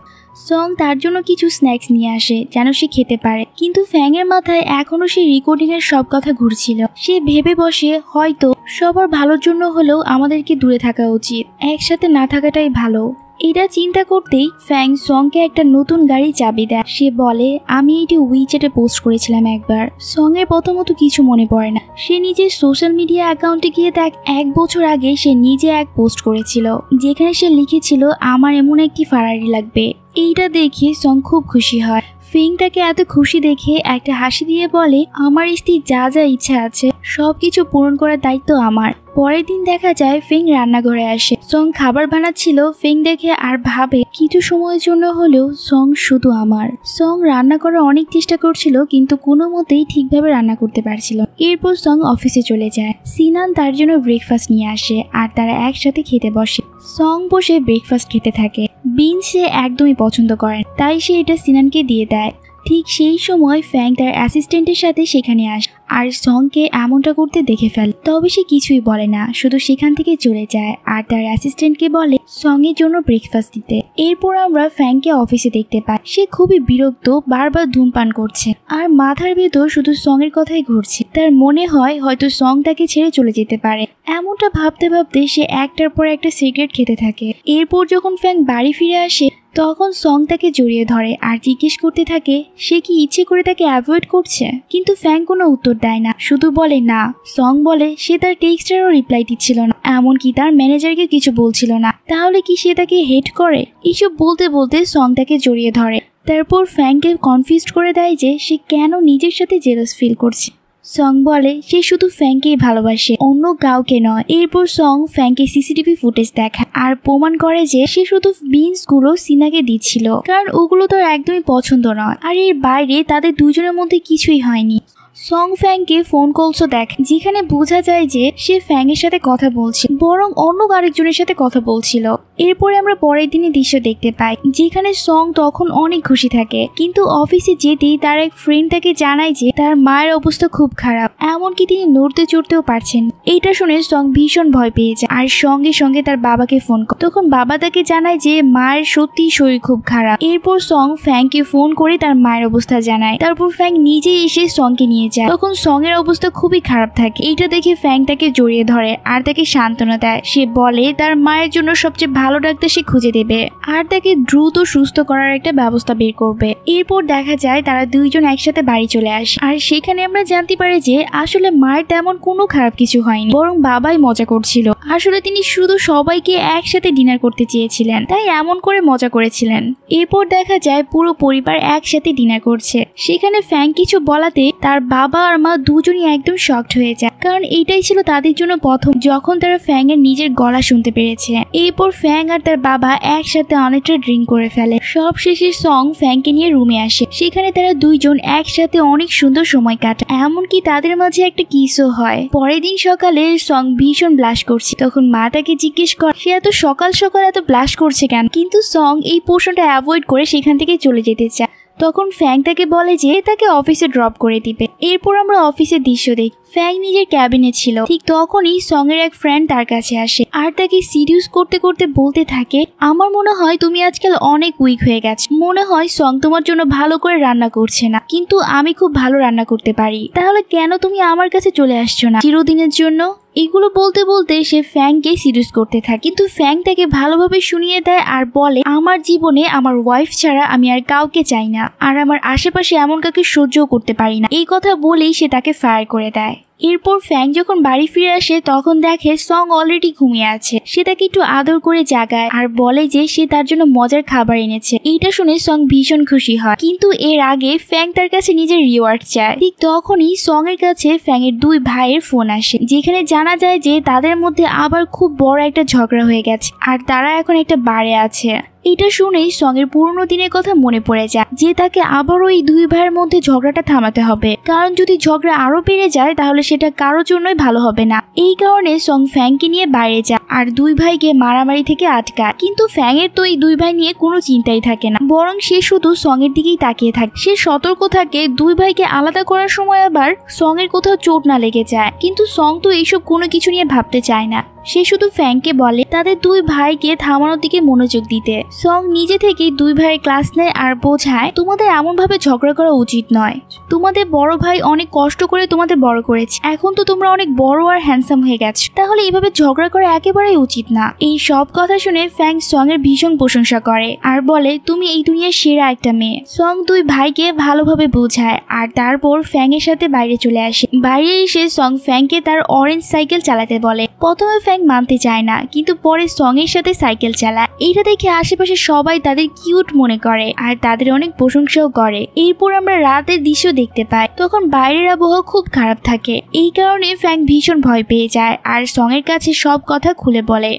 সং তার জন্য কিছু স্ন্যাক্স নিয়ে আসে যেন সে খেতে পারে, কিন্তু ফ্যাং এর মাথায় এখনো সেই রেকর্ডিং এর সব কথা ঘুরছিল। সে ভেবে বসে, হয়তো সবার ভালোর জন্য হলেও আমাদেরকে দূরে থাকা উচিত, একসাথে না থাকাটাই ভালো। এটা চিন্তা করতেই ফ্যাং সংকে একটা নতুন গাড়ি চাবি দেয়। সে বলে, আমি এটি উইচ্যাটে পোস্ট করেছিলাম একবার। সং এর প্রথমত কিছু মনে পড়ে না। সে নিজের সোশ্যাল মিডিয়া অ্যাকাউন্টে গিয়ে দেখ, 1 বছর আগে সে নিজে এক পোস্ট করেছিল, যেখানে সে লিখেছিল, আমার এমন একটি ফারারি লাগবে। এইটা দেখে সং খুব খুশি হয়। ফিং তাকে এত খুশি দেখে একটা হাসি দিয়ে বলে, আমার স্ত্রীর যা যা ইচ্ছা আছে সবকিছু পূরণ করার দায়িত্ব আমার। পরের দিন দেখা যায় ফিং রান্নাঘরে আসে। সং খাবার বানাচ্ছিল। ফিং দেখে আর ভাবে, কিছু সময়ের জন্য হলেও সং শুধু আমার। সং রান্না করার অনেক চেষ্টা করছিল, কিন্তু কোনো মতেই ঠিকভাবে রান্না করতে পারছিল। এরপর সং অফিসে চলে যায়। সিনান তার জন্য ব্রেকফাস্ট নিয়ে আসে আর তারা একসাথে খেতে বসে। সং বসে ব্রেকফাস্ট খেতে থাকে। বিন সে একদমই পছন্দ করে, তাই সে এটা সিনানকে দিয়ে দেয়। ঠিক সেই সময় ফ্যাং তার অ্যাসিস্ট্যান্টের সাথে সেখানে আসে আর সংকে এমনটা করতে দেখে ফেলে। তবে সে কিছুই বলে না, শুধু সেখান থেকে চলে যায় আর তার অ্যাসিস্ট্যান্টকে বলে সঙের জন্য ব্রেকফাস্ট দিতে। এরপর আমরা ফ্যাংকে অফিসে দেখতে পাই। সে খুবই বিরক্ত, বারবার ধূমপান করছে আর মাথার ভেতর শুধু সঙের কথাই ঘুরছে। তার মনে হয় হয়তো সং তাকে ছেড়ে চলে যেতে পারে। এমনটা ভাবতে ভাবতে সে একটার পর একটা সিগারেট খেতে থাকে। এরপর যখন ফ্যাং বাড়ি ফিরে আসে তখন সং তাকে জড়িয়ে ধরে আর জিজ্ঞেস করতে থাকে সে কি ইচ্ছে করে তাকে অ্যাভয়েড করছে, কিন্তু ফ্যাং কোনো উত্তর দেয় না, শুধু বলে না। সং বলে সে তার টেক্সটেরও রিপ্লাই দিচ্ছিল না, এমনকি তার ম্যানেজারকে কিছু বলছিল না, তাহলে কি সে তাকে হেট করে? এইসব বলতে বলতে সং তাকে জড়িয়ে ধরে। তারপর ফ্যাংকে কনফিউজড করে দেয় যে সে কেন নিজের সাথে জেলাস ফিল করছে। সং বলে সে শুধু ফ্যাংকেই ভালোবাসে, অন্য কাউকে নয়। এরপর সং ফ্যাংকে সিসিটিভি ফুটেজ দেখায় আর প্রমাণ করে যে সে শুধু বিনস গুলো সিনাকে দিচ্ছিল, কারণ ওগুলো তার একদমই পছন্দ নয়। আর এর বাইরে তাদের দুজনের মধ্যে কিছুই হয়নি। সং ফ্যাংকে ফোন কলসও দেখে, যেখানে বোঝা যায় যে সে ফ্যাংয়ের সাথে কথা বলছে, বরং অন্য আরেকজনের সাথে কথা বলছিল। এরপরে আমরা পরের দিনের দৃশ্য দেখতে পাই, যেখানে সং তখন অনেক খুশি থাকে, কিন্তু অফিসে যেতেই তার এক ফ্রেন্ড তাকে জানায় যে তার মায়ের অবস্থা খুব খারাপ, এমনকি তিনি নড়তে চড়তেও পারছেন। এইটা শুনে সং ভীষণ ভয় পেয়ে যায় আর সঙ্গে সঙ্গে তার বাবাকে ফোন করে। তখন বাবা তাকে জানায় যে মায়ের সত্যি শরীর খুব খারাপ। এরপর সং ফ্যাংকে ফোন করে তার মায়ের অবস্থা জানায়। তারপর ফ্যাং নিজে এসে সংকে নিয়ে যায়। তখন সং এর অবস্থা খুবই খারাপ থাকে। এইটা দেখে ফ্যাং তাকে জড়িয়ে ধরে আর তাকে সান্ত্বনা দেয়। সে বলে তার মায়ের জন্য সবচেয়ে ভালো ডাক্তার সে খুঁজে দেবে আর তাকে দ্রুত সুস্থ করার একটা ব্যবস্থা বের করবে। এরপর দেখা যায় তারা দুইজন একসাথে বাড়ি চলে আসে আর সেখানে আমরা জানতে পারি যে আসলে মায়ের তেমন কোনো খারাপ কিছু হয়নি, বরং বাবাই মজা করছিল। আসলে তিনি শুধু সবাইকে একসাথে ডিনার করতে চেয়েছিলেন, তাই এমন করে মজা করেছিলেন। এরপর দেখা যায় পুরো পরিবার একসাথে ডিনার করছে। সেখানে ফ্যাং কিছু বলাতে তার বাবা আর মা দুজনই একদম শকড হয়ে যায়, কারণ এইটাই ছিল তাদের জন্য প্রথম যখন তারা ফ্যাং এর নিজের গলা শুনতে পেরেছে। এরপর ফ্যাং আর তার বাবা একসাথে অনেকটা ড্রিঙ্ক করে ফেলে। সব শেষে সং ফ্যাংকে নিয়ে রুমে আসে। সেখানে তারা দুইজন একসাথে অনেক সুন্দর সময় কাটায়, এমনকি তাদের মাঝে একটা কিসও হয়। পরের দিন সকালে সং ভীষণ ব্লাশ করছে। তখন মা তাকে জিজ্ঞেস করে সে এত সকাল সকাল এত ব্লাশ করছে কেন, কিন্তু সং এই পোর্শনটা অ্যাভয়েড করে সেখান থেকে চলে যেতে চায়। তখন ফ্যাং তাকে বলে যে তাকে অফিসে ড্রপ করে দিবে। এরপর আমরা অফিসের দৃশ্য দেখি। ফ্যাং নিজের ক্যাবিনে ছিল, ঠিক তখনই সং এর এক ফ্রেন্ড তার কাছে আসে আর তাকে সিরিয়াস করতে করতে বলতে থাকে আমার মনে হয় তুমি আজকাল অনেক উইক হয়ে গেছো, মনে হয় সং তোমার জন্য ভালো করে রান্না করছে না, কিন্তু আমি খুব ভালো রান্না করতে পারি, তাহলে কেন তুমি আমার কাছে চলে আসছো না চিরদিনের জন্য? এগুলো বলতে বলতে সে ফ্যাংকে সিরিয়াস করতে থাকে, কিন্তু ফ্যাং তাকে ভালোভাবে শুনিয়ে দেয় আর বলে আমার জীবনে আমার ওয়াইফ ছাড়া আমি আর কাউকে চাই না, আর আমার আশেপাশে এমন কাউকে সহ্যও করতে পারি না। এই কথা বলেই সে তাকে ফায়ার করে দেয়। এরপর ফ্যাং যখন বাড়ি ফিরে আসে তখন দেখে সং অলরেডি ঘুমিয়ে আছে। সে তাকে একটু আদর করে জাগায় আর বলে যে সে তার জন্য মজার খাবার এনেছে। এইটা শুনে সং ভীষণ খুশি হয়, কিন্তু এর আগে ফ্যাং তার কাছে নিজের রিওয়ার্ড চায়। ঠিক তখনই সং এর কাছে ফ্যাং এর দুই ভাইয়ের ফোন আসে, যেখানে জানা যায় যে তাদের মধ্যে আবার খুব বড় একটা ঝগড়া হয়ে গেছে আর তারা এখন একটা বারে আছে। এটা শুনেই সং এর পুরনো দিনের কথা মনে পড়ে যায় যে তাকে আবার ওই দুই ভাইয়ের মধ্যে ঝগড়াটা থামাতে হবে, কারণ যদি ঝগড়া আরো বেড়ে যায় তাহলে সেটা কারোর জন্যই ভালো হবে না। এই কারণে সং ফ্যাংকে নিয়ে বাইরে যায় আর দুই ভাইকে মারামারি থেকে আটকায়, কিন্তু ফ্যাং এর তো এই দুই ভাই নিয়ে কোনো চিন্তাই থাকে না, বরং সে শুধু সং এর দিকেই তাকিয়ে থাকে। সে সতর্ক থাকে দুই ভাইকে আলাদা করার সময় আবার সং এর কোথাও চোট না লেগে যায়, কিন্তু সং তো এইসব কোনো কিছু নিয়ে ভাবতে চায় না। সে শুধু ফ্যাংকে বলে তাদের দুই ভাইকে থামানোর দিকে মনোযোগ দিতে। সং নিজে থেকেই দুই ভাইয়ের ক্লাস নেয় আর বোঝায় তোমাদের এমন ভাবে ঝগড়া করা উচিত নয়, তোমাদের বড় ভাই অনেক কষ্ট করে তোমাদের বড় করেছে, এখন তো তোমরা অনেক বড় আর হ্যান্ডসাম হয়ে গেছো, তাহলে এইভাবে ঝগড়া করা একেবারেই উচিত না। এই সব কথা শুনে ফ্যাং সং এর ভীষণ প্রশংসা করে আর বলে তুমি এই দুনিয়ার সেরা একটা মেয়ে। সং দুই ভাইকে ভালোভাবে বোঝায় আর তারপর ফ্যাং এর সাথে বাইরে চলে আসে। বাইরে এসে সং ফ্যাংকে তার অরেঞ্জ সাইকেল চালাতে বলে। প্রথমে ফ্যাং মানতে চায় না, কিন্তু পরে সং এর সাথে সাইকেল চালায়। এইটা দেখে আশেপাশে সবাই তাদের কিউট মনে করে আর তাদের অনেক প্রশংসাও করে। এরপর আমরা রাতের দৃশ্য দেখতে পাই, তখন বাইরের আবহাওয়া খুব খারাপ থাকে। এই কারণে ফ্যাং ভীষণ ভয় পেয়ে যায় আর সং এর কাছে সব কথা খুলে বলে।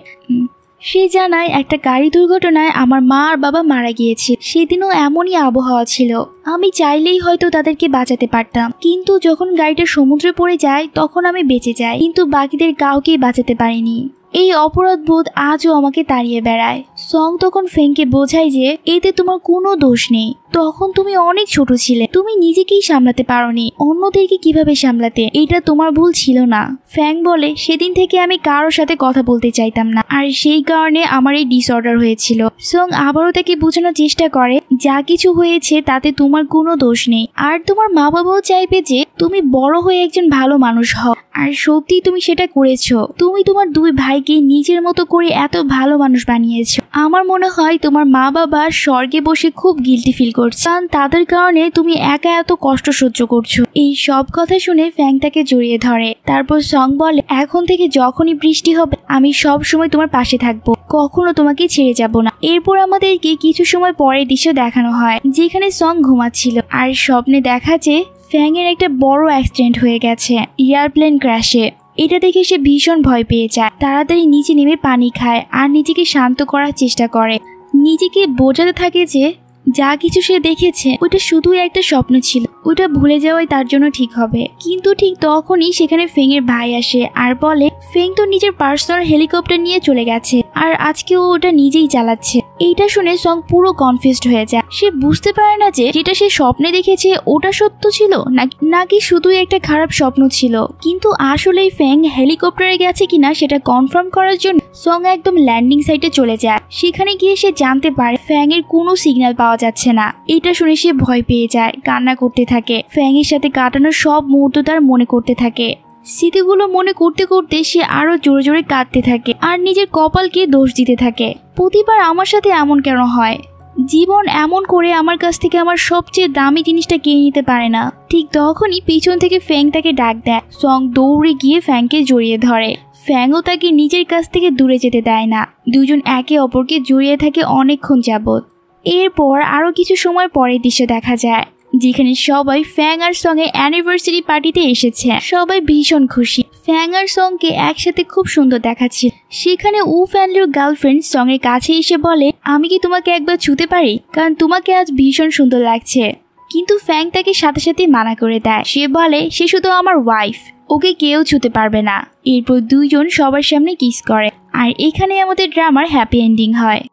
সে জানায় একটা গাড়ি দুর্ঘটনায় আমার মা আর বাবা মারা গিয়েছে, সেদিনও এমনই আবহাওয়া ছিল, আমি চাইলেই হয়তো তাদেরকে বাঁচাতে পারতাম, কিন্তু যখন গাড়িটা সমুদ্রে পড়ে যায় তখন আমি বেঁচে যাই, কিন্তু বাকিদের কাউকেই বাঁচাতে পারিনি। এই অপরাধ বোধ আজও আমাকে তাড়িয়ে বেড়ায়। সং তখন ফেংকে বোঝায় যে এতে তোমার কোনো দোষ নেই, তখন তুমি অনেক ছোট ছিলে, তুমি নিজেকেই সামলাতে পারোনি, অন্যদেরকে কিভাবে সামলাতে, এটা তোমার ভুল ছিল না। ফ্যাং বলে সেদিন থেকে আমি কারোর সাথে কথা বলতে চাইতাম না, আর সেই কারণে আমার এই ডিসঅর্ডার হয়েছিল। সং আবারও তাকে বোঝানোর চেষ্টা করে যা কিছু হয়েছে তাতে তোমার কোনো দোষ নেই, আর তোমার মা বাবাও চাইবে যে তুমি বড় হয়ে একজন ভালো মানুষ হও, আর সত্যি তুমি সেটা করেছো। তুমি তোমার দুই ভাইকে নিজের মতো করে এত ভালো মানুষ বানিয়েছো। আমার মনে হয় তোমার মা বাবা স্বর্গে বসে খুব গিল্টি ফিল করছে, কারণ তাদের কারণে তুমি একা এত কষ্ট সহ্য করছো। এই সব কথা শুনে ফ্যাং তাকে জড়িয়ে ধরে। তারপর সং বলে এখন থেকে যখনই বৃষ্টি হবে আমি সব সময় তোমার পাশে থাকবো, কখনো তোমাকে ছেড়ে যাব না। এরপর আমাদেরকে কিছু সময় পরের দৃশ্য দেখানো হয় যেখানে সং ঘুমাচ্ছিল, আর স্বপ্নে দেখা যে ফ্যাং এর একটা বড় অ্যাক্সিডেন্ট হয়ে গেছে এয়ারপ্লেন ক্র্যাশে। এটা দেখে সে ভীষণ ভয় পেয়ে যায়, তাড়াতাড়ি নিচে নেমে পানি খায় আর নিজেকে শান্ত করার চেষ্টা করে। নিজেকে বোঝাতে থাকে যে যা কিছু সে দেখেছে ওইটা শুধুই একটা স্বপ্ন ছিল, ওইটা ভুলে যাওয়াই তার জন্য ঠিক হবে। কিন্তু ঠিক তখনই সেখানে ফেং এর ভাই আসে আর বলে ফেং তো নিজের পার্সোনাল হেলিকপ্টার নিয়ে চলে গেছে, আর আজকে ও ওটা নিজেই চালাচ্ছে। এইটা শুনে সং পুরো কনফিউজড হয়ে যায়। সে বুঝতে পারে না যে যেটা সে স্বপ্নে দেখেছে ওটা সত্য ছিল নাকি শুধুই একটা খারাপ স্বপ্ন ছিল। কিন্তু আসলেই ফ্যাং হেলিকপ্টারে গেছে কিনা সেটা কনফার্ম করার জন্য সং একদম ল্যান্ডিং সাইটে চলে যায়। সেখানে গিয়ে সে জানতে পারে ফ্যাং এর কোনো সিগন্যাল পাওয়া যাচ্ছে না। এটা শুনে সে ভয় পেয়ে যায়, কান্না করতে থাকে। ফ্যাং এর সাথে কাটানোর সব মুহূর্ত তার মনে করতে থাকে। স্মৃতিগুলো মনে করতে করতে সে আরো জোরে জোরে কাঁদতে থাকে আর নিজের কপালকে দোষ দিতে থাকে। প্রতিবার আমার সাথে এমন কেন হয়? জীবন এমন করে আমার কাছ থেকে আমার সবচেয়ে দামি জিনিসটা কিনে নিতে পারে না। ঠিক তখনই পিছন থেকে ফ্যাং তাকে ডাক দেয়। সং দৌড়ে গিয়ে ফ্যাংকে জড়িয়ে ধরে। ফ্যাংও তাকে নিজের কাছ থেকে দূরে যেতে দেয় না। দুজন একে অপরকে জড়িয়ে থাকে অনেকক্ষণ যাবত। এরপর আরো কিছু সময় পরের দৃশ্য দেখা যায় যেখানে সবাই ফ্যাং আর সং এর অ্যানিভার্সারি পার্টিতে এসেছে। সবাই ভীষণ খুশি। ফ্যাং আর সং কে একসাথে খুব সুন্দর দেখাচ্ছে। সেখানে উ ফ্যামিলির গার্লফ্রেন্ড সং এর কাছে এসে বলে আমি কি তোমাকে একবার ছুতে পারি, কারণ তোমাকে আজ ভীষণ সুন্দর লাগছে। কিন্তু ফ্যাং তাকে সাথে সাথে মানা করে দেয়। সে বলে সে শুধু আমার ওয়াইফ, ওকে কেউ ছুতে পারবে না। এরপর দুইজন সবার সামনে কিস করে, আর এখানে আমাদের ড্রামার হ্যাপি এন্ডিং হয়।